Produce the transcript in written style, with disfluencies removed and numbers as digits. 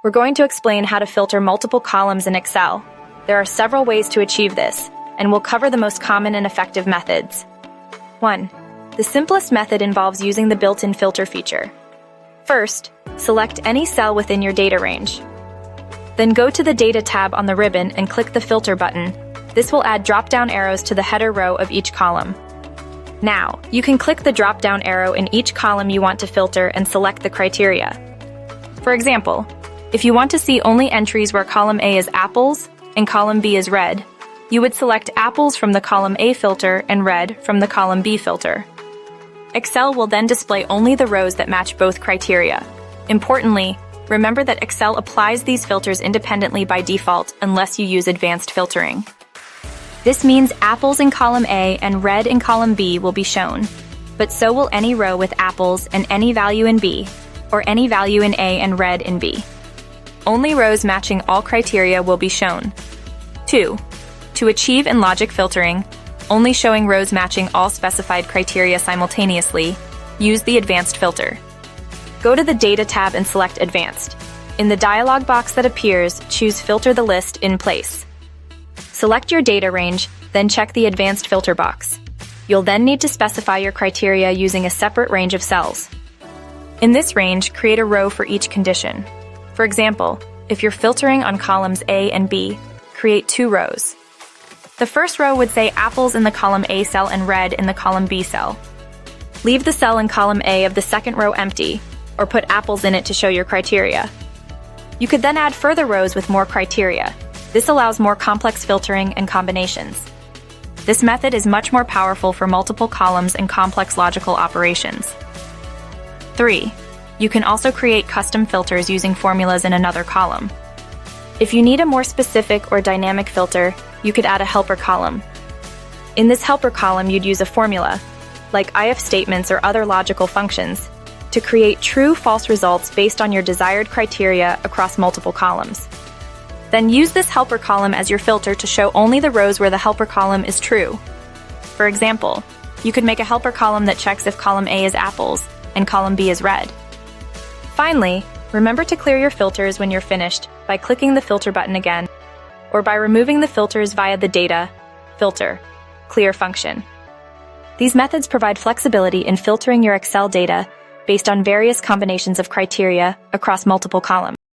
We're going to explain how to filter multiple columns in Excel. There are several ways to achieve this, and we'll cover the most common and effective methods. 1. The simplest method involves using the built-in filter feature. First, select any cell within your data range. Then go to the Data tab on the ribbon and click the Filter button. This will add drop-down arrows to the header row of each column. Now, you can click the drop-down arrow in each column you want to filter and select the criteria. For example, if you want to see only entries where column A is apples and column B is red, you would select apples from the column A filter and red from the column B filter. Excel will then display only the rows that match both criteria. Importantly, remember that Excel applies these filters independently by default unless you use advanced filtering. This means apples in column A and red in column B will be shown, but so will any row with apples and any value in B, or any value in A and red in B. Only rows matching all criteria will be shown. 2. To achieve in logic filtering, only showing rows matching all specified criteria simultaneously, use the Advanced filter. Go to the Data tab and select Advanced. In the dialog box that appears, choose Filter the list in place. Select your data range, then check the Advanced filter box. You'll then need to specify your criteria using a separate range of cells. In this range, create a row for each condition. For example, if you're filtering on columns A and B, create 2 rows. The first row would say apples in the column A cell and red in the column B cell. Leave the cell in column A of the second row empty, or put apples in it to show your criteria. You could then add further rows with more criteria. This allows more complex filtering and combinations. This method is much more powerful for multiple columns and complex logical operations. 3. You can also create custom filters using formulas in another column. If you need a more specific or dynamic filter, you could add a helper column. In this helper column, you'd use a formula, like if statements or other logical functions, to create true-false results based on your desired criteria across multiple columns. Then use this helper column as your filter to show only the rows where the helper column is true. For example, you could make a helper column that checks if column A is apples and column B is red. Finally, remember to clear your filters when you're finished by clicking the filter button again, or by removing the filters via the Data, Filter, Clear function. These methods provide flexibility in filtering your Excel data based on various combinations of criteria across multiple columns.